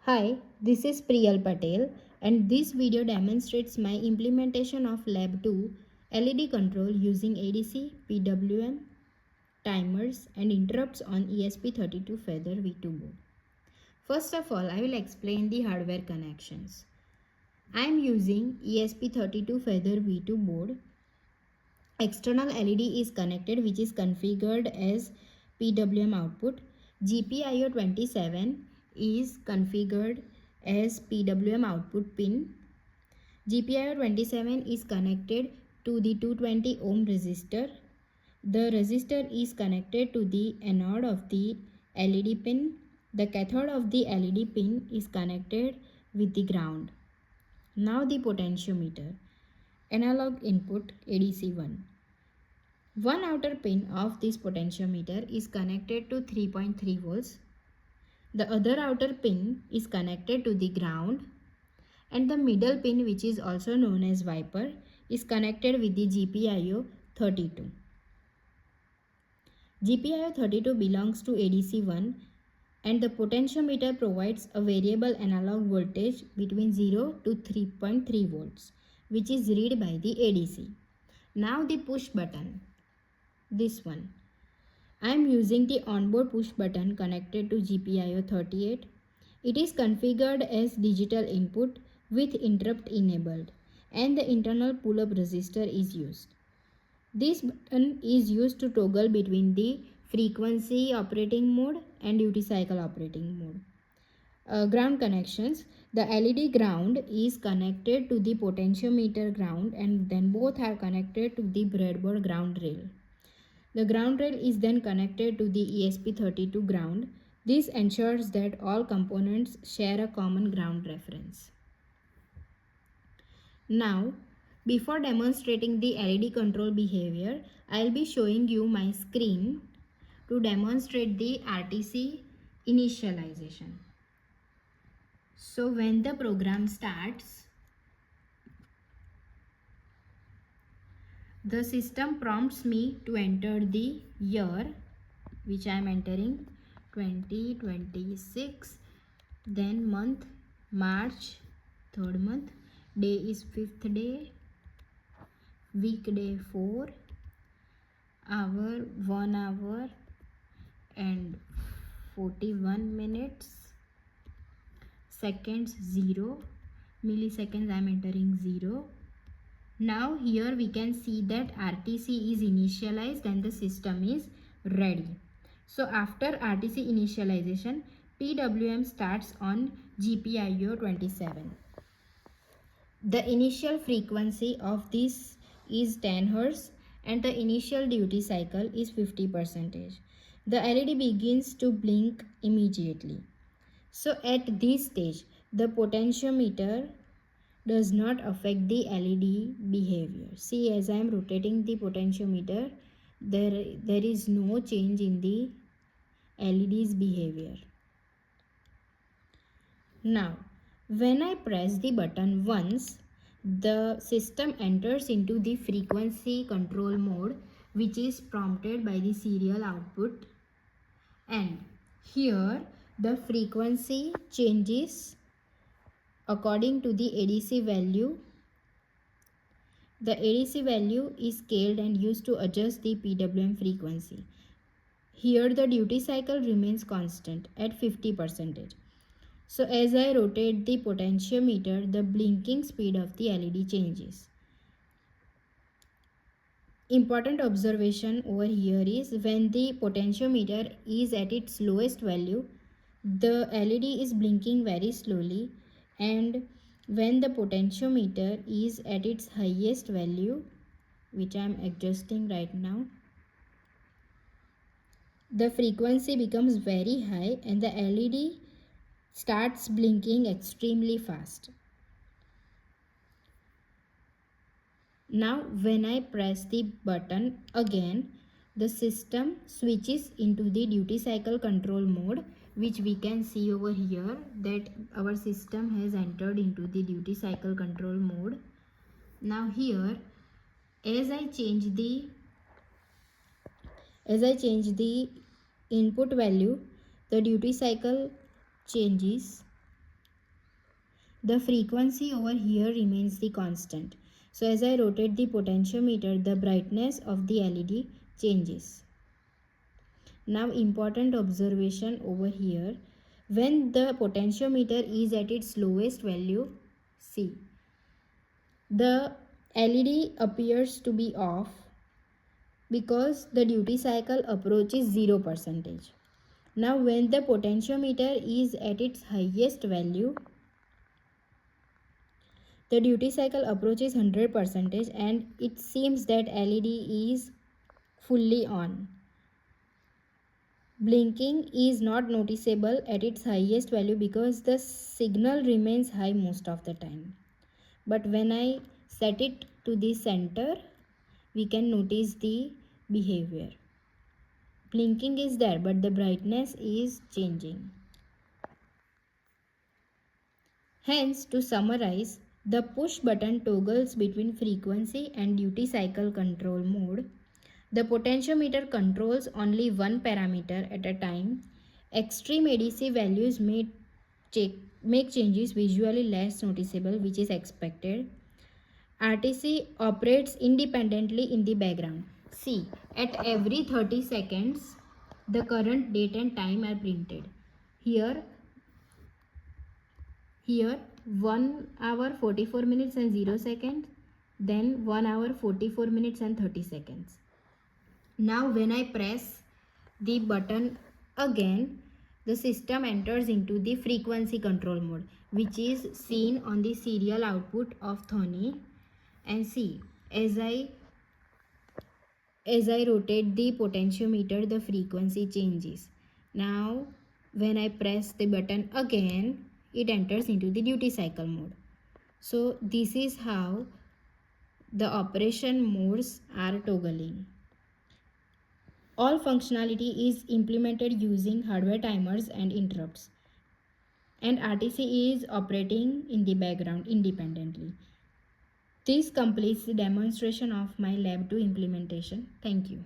Hi, this is Priyal Patel and this video demonstrates my implementation of lab2 LED control using ADC, PWM, timers and interrupts on ESP32 Feather V2 board. First of all, I will explain the hardware connections. I am using ESP32 Feather V2 board. External LED is connected which is configured as PWM output. GPIO27 is configured as PWM output pin. GPIO27 is connected to the 220 ohm resistor. The resistor is connected to the anode of the LED pin. The cathode of the LED pin is connected with the ground. Now the potentiometer. Analog input ADC1. One outer pin of this potentiometer is connected to 3.3 volts. The other outer pin is connected to the ground and the middle pin, which is also known as wiper, is connected with the GPIO 32. GPIO 32 belongs to ADC1 and the potentiometer provides a variable analog voltage between 0 to 3.3 volts, which is read by the ADC. Now the push button. This one. I am using the onboard push button connected to GPIO 38. It is configured as digital input with interrupt enabled and the internal pull-up resistor is used. This button is used to toggle between the frequency operating mode and duty cycle operating mode. Ground connections. The LED ground is connected to the potentiometer ground and then both are connected to the breadboard ground rail. The ground rail is then connected to the ESP32 ground. This ensures that all components share a common ground reference. Now, before demonstrating the LED control behavior, I will be showing you my screen to demonstrate the RTC initialization. So when the program starts, the system prompts me to enter the year, which I am entering 2026, then month March, third month, day is 5th day, weekday 4, hour 1 hour and 41 minutes, seconds 0, milliseconds I am entering 0. Now here we can see that RTC is initialized and the system is ready. So after RTC initialization, PWM starts on GPIO 27. The initial frequency of this is 10 Hz and the initial duty cycle is 50%. The LED begins to blink immediately. So at this stage, the potentiometer does not affect the LED behavior. See, as I am rotating the potentiometer, there is no change in the LED's behavior. Now, when I press the button once, the system enters into the frequency control mode, which is prompted by the serial output, and here the frequency changes according to the ADC value. The ADC value is scaled and used to adjust the PWM frequency. Here the duty cycle remains constant at 50%. So as I rotate the potentiometer, the blinking speed of the LED changes. Important observation over here is when the potentiometer is at its lowest value, the LED is blinking very slowly, and when the potentiometer is at its highest value, which I am adjusting right now, the frequency becomes very high and the LED starts blinking extremely fast. Now when I press the button again, the system switches into the duty cycle control mode, which we can see over here that our system has entered into the duty cycle control mode. Now here, as I change the input value, the duty cycle changes the frequency over here remains the constant. So as I rotate the potentiometer, the brightness of the LED changes. Now important observation over here, when the potentiometer is at its lowest value, see, the LED appears to be off because the duty cycle approaches 0%. Now when the potentiometer is at its highest value, the duty cycle approaches 100% and it seems that LED is fully on. Blinking is not noticeable at its highest value because the signal remains high most of the time. But when I set it to the center, we can notice the behavior. Blinking is there, but the brightness is changing. Hence, to summarize, the push button toggles between frequency and duty cycle control mode. The potentiometer controls only one parameter at a time. Extreme ADC values may make changes visually less noticeable, which is expected. RTC operates independently in the background. See, at every 30 seconds, the current date and time are printed. Here 1 hour 44 minutes and 0 seconds, then 1 hour 44 minutes and 30 seconds. Now when I press the button again, the system enters into the frequency control mode, which is seen on the serial output of Thony. And see, as I rotate the potentiometer, the frequency changes. Now when I press the button again, it enters into the duty cycle mode. So this is how the operation modes are toggling. All functionality is implemented using hardware timers and interrupts, and RTC is operating in the background independently. This completes the demonstration of my lab 2 implementation. Thank you.